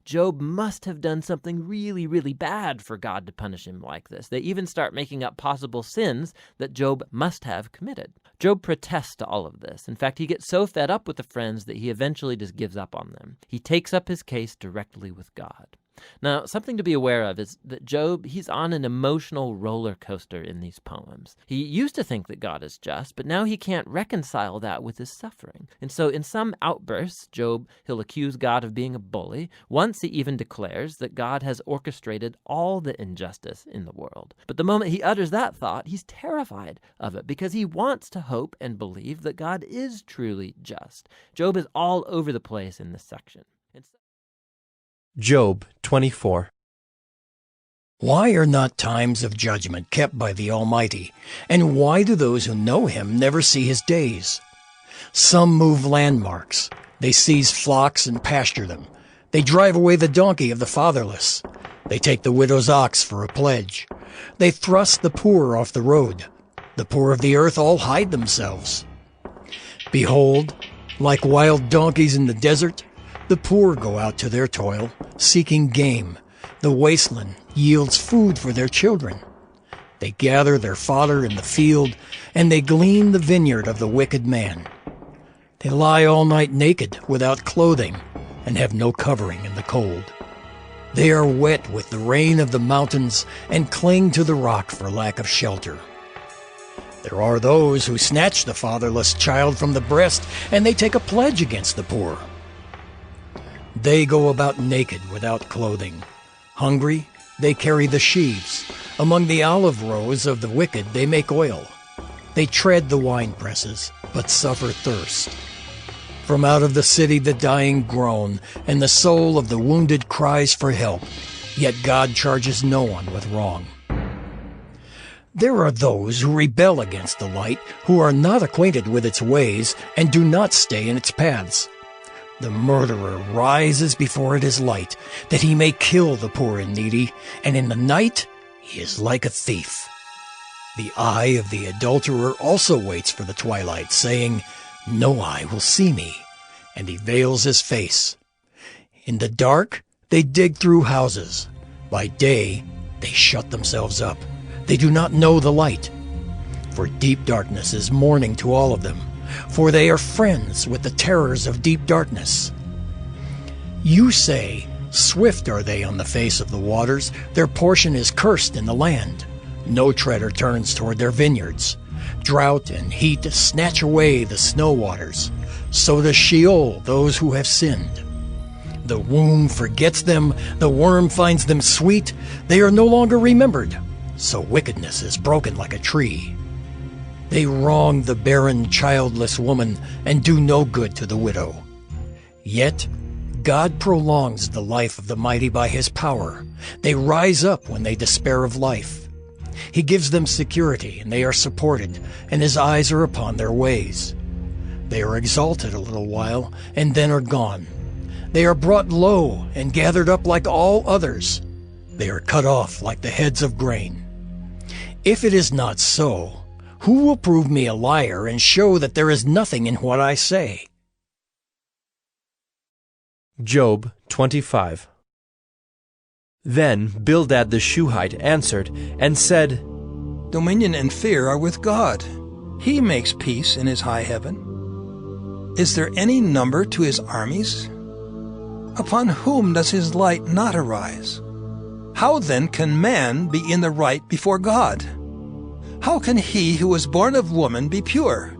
Job must have done something really, really bad for God to punish him like this. They even start making up possible sins that Job must have committed. Job protests to all of this. In fact, he gets so fed up with the friends that he eventually just gives up on them. He takes up his case directly with God. Now, something to be aware of is that Job, he's on an emotional roller coaster in these poems. He used to think that God is just, but now he can't reconcile that with his suffering. And so in some outbursts, he'll accuse God of being a bully. Once he even declares that God has orchestrated all the injustice in the world. But the moment he utters that thought, he's terrified of it because he wants to hope and believe that God is truly just. Job is all over the place in this section. Job 24. Why are not times of judgment kept by the Almighty? And why do those who know him never see his days? Some move landmarks. They seize flocks and pasture them. They drive away the donkey of the fatherless. They take the widow's ox for a pledge. They thrust the poor off the road. The poor of the earth all hide themselves. Behold, like wild donkeys in the desert, the poor go out to their toil, seeking game. The wasteland yields food for their children. They gather their fodder in the field, and they glean the vineyard of the wicked man. They lie all night naked, without clothing, and have no covering in the cold. They are wet with the rain of the mountains, and cling to the rock for lack of shelter. There are those who snatch the fatherless child from the breast, and they take a pledge against the poor. They go about naked without clothing. Hungry, they carry the sheaves. Among the olive rows of the wicked they make oil. They tread the wine presses, but suffer thirst. From out of the city the dying groan, and the soul of the wounded cries for help. Yet God charges no one with wrong. There are those who rebel against the light, who are not acquainted with its ways, and do not stay in its paths. The murderer rises before it is light, that he may kill the poor and needy, and in the night he is like a thief. The eye of the adulterer also waits for the twilight, saying, "No eye will see me," and he veils his face. In the dark they dig through houses. By day they shut themselves up. They do not know the light. For deep darkness is morning to all of them, for they are friends with the terrors of deep darkness. You say, "Swift are they on the face of the waters, their portion is cursed in the land. No treader turns toward their vineyards. Drought and heat snatch away the snow waters. So does Sheol those who have sinned. The womb forgets them, the worm finds them sweet. They are no longer remembered, so wickedness is broken like a tree. They wrong the barren, childless woman and do no good to the widow. Yet God prolongs the life of the mighty by his power. They rise up when they despair of life. He gives them security, and they are supported, and his eyes are upon their ways. They are exalted a little while, and then are gone. They are brought low and gathered up like all others. They are cut off like the heads of grain. If it is not so, who will prove me a liar and show that there is nothing in what I say? Job 25. Then Bildad the Shuhite answered and said, Dominion and fear are with God. He makes peace in his high heaven. Is there any number to his armies? Upon whom does his light not arise? How then can man be in the right before God? How can he who was born of woman be pure?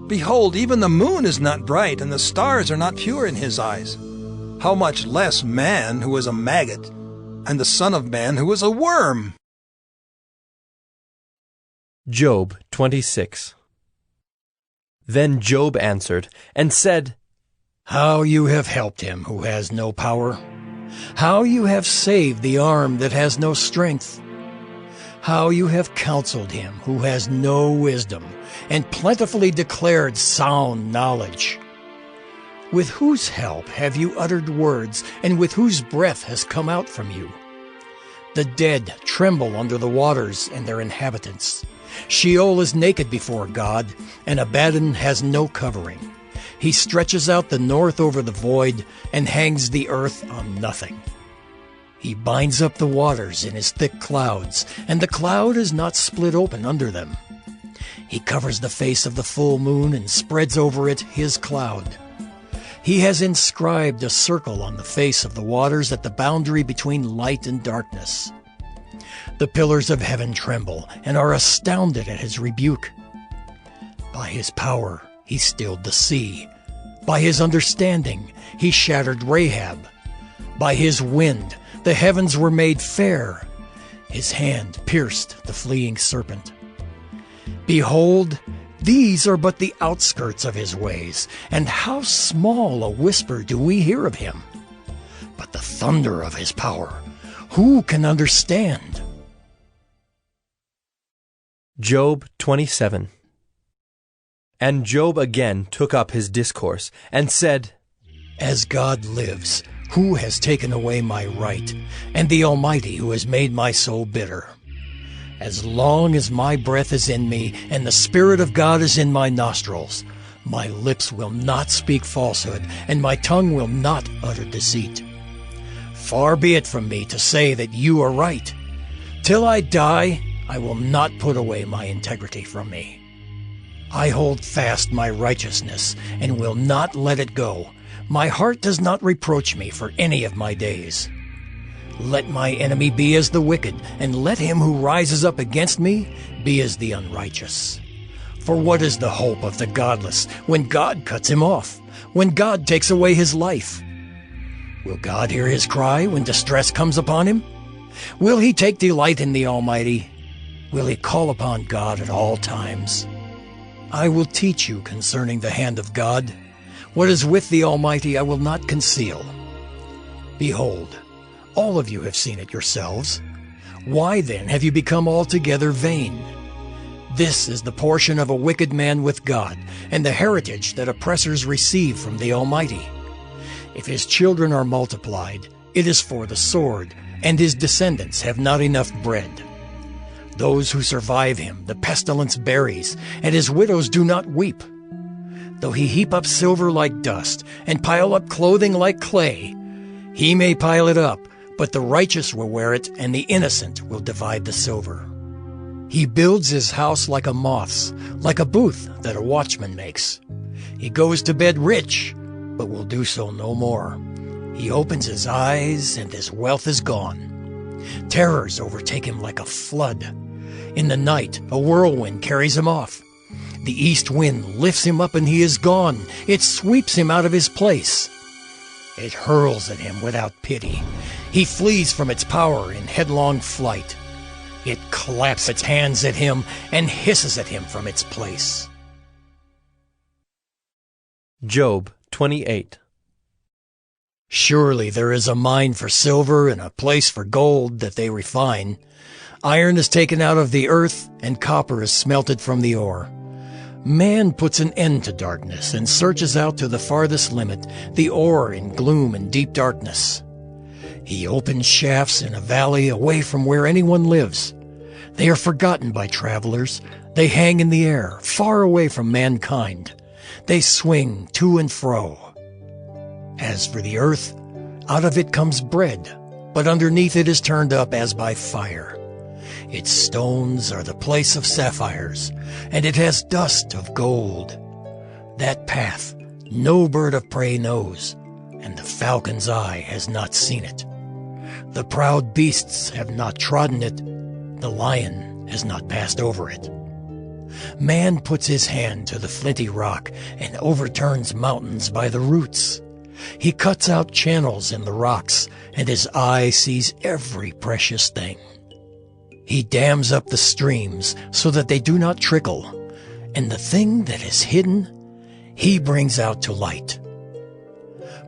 Behold, even the moon is not bright, and the stars are not pure in his eyes. How much less man who is a maggot, and the son of man who is a worm? Job 26. Then Job answered and said, How you have helped him who has no power! How you have saved the arm that has no strength! How you have counseled him who has no wisdom, and plentifully declared sound knowledge! With whose help have you uttered words, and with whose breath has come out from you? The dead tremble under the waters and their inhabitants. Sheol is naked before God, and Abaddon has no covering. He stretches out the north over the void and hangs the earth on nothing. He binds up the waters in his thick clouds, and the cloud is not split open under them. He covers the face of the full moon and spreads over it his cloud. He has inscribed a circle on the face of the waters at the boundary between light and darkness. The pillars of heaven tremble and are astounded at his rebuke. By his power he stilled the sea. By his understanding he shattered Rahab. By his wind the heavens were made fair. His hand pierced the fleeing serpent. Behold, these are but the outskirts of his ways, and how small a whisper do we hear of him. But the thunder of his power, who can understand? Job 27. And Job again took up his discourse, and said, As God lives, who has taken away my right, and the Almighty who has made my soul bitter? As long as my breath is in me, and the Spirit of God is in my nostrils, my lips will not speak falsehood, and my tongue will not utter deceit. Far be it from me to say that you are right. Till I die, I will not put away my integrity from me. I hold fast my righteousness, and will not let it go. My heart does not reproach me for any of my days. Let my enemy be as the wicked, and let him who rises up against me be as the unrighteous. For what is the hope of the godless when God cuts him off, when God takes away his life? Will God hear his cry when distress comes upon him? Will he take delight in the Almighty? Will he call upon God at all times? I will teach you concerning the hand of God. What is with the Almighty I will not conceal. Behold, all of you have seen it yourselves. Why then have you become altogether vain? This is the portion of a wicked man with God, and the heritage that oppressors receive from the Almighty. If his children are multiplied, it is for the sword, and his descendants have not enough bread. Those who survive him the pestilence buries, and his widows do not weep. Though he heap up silver like dust, and pile up clothing like clay, he may pile it up, but the righteous will wear it, and the innocent will divide the silver. He builds his house like a moth's, like a booth that a watchman makes. He goes to bed rich, but will do so no more. He opens his eyes, and his wealth is gone. Terrors overtake him like a flood. In the night, a whirlwind carries him off. The east wind lifts him up, and he is gone. It sweeps him out of his place. It hurls at him without pity. He flees from its power in headlong flight. It claps its hands at him and hisses at him from its place. Job 28. Surely there is a mine for silver and a place for gold that they refine. Iron is taken out of the earth, and copper is smelted from the ore. Man puts an end to darkness and searches out to the farthest limit the ore in gloom and deep darkness. He opens shafts in a valley away from where anyone lives. They are forgotten by travelers. They hang in the air, far away from mankind. They swing to and fro. As for the earth, out of it comes bread, but underneath it is turned up as by fire. Its stones are the place of sapphires, and it has dust of gold. That path no bird of prey knows, and the falcon's eye has not seen it. The proud beasts have not trodden it, the lion has not passed over it. Man puts his hand to the flinty rock and overturns mountains by the roots. He cuts out channels in the rocks, and his eye sees every precious thing. He dams up the streams so that they do not trickle, and the thing that is hidden he brings out to light.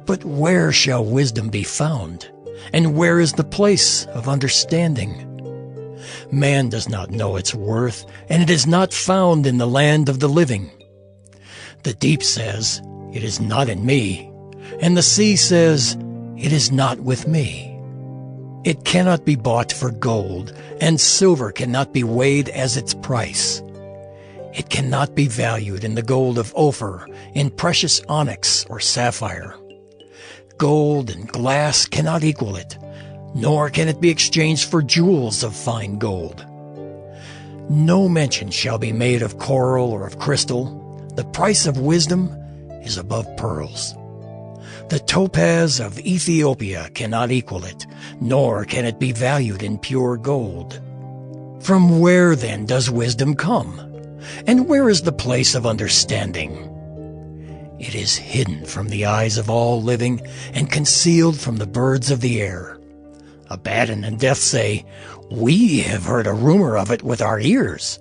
But where shall wisdom be found, and where is the place of understanding? Man does not know its worth, and it is not found in the land of the living. The deep says, "It is not in me," and the sea says, "It is not with me." It cannot be bought for gold, and silver cannot be weighed as its price. It cannot be valued in the gold of Ophir, in precious onyx or sapphire. Gold and glass cannot equal it, nor can it be exchanged for jewels of fine gold. No mention shall be made of coral or of crystal. The price of wisdom is above pearls. The topaz of Ethiopia cannot equal it, nor can it be valued in pure gold. From where then does wisdom come? And where is the place of understanding? It is hidden from the eyes of all living and concealed from the birds of the air. Abaddon and Death say, "We have heard a rumor of it with our ears."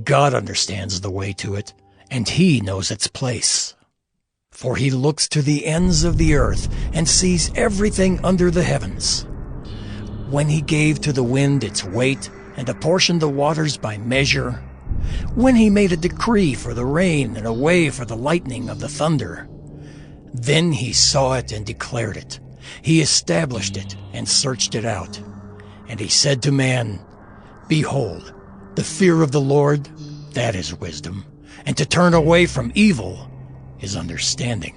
God understands the way to it, and He knows its place. For He looks to the ends of the earth and sees everything under the heavens. When He gave to the wind its weight and apportioned the waters by measure, when He made a decree for the rain and a way for the lightning of the thunder, then He saw it and declared it. He established it and searched it out. And He said to man, "Behold, the fear of the Lord, that is wisdom, and to turn away from evil is understanding."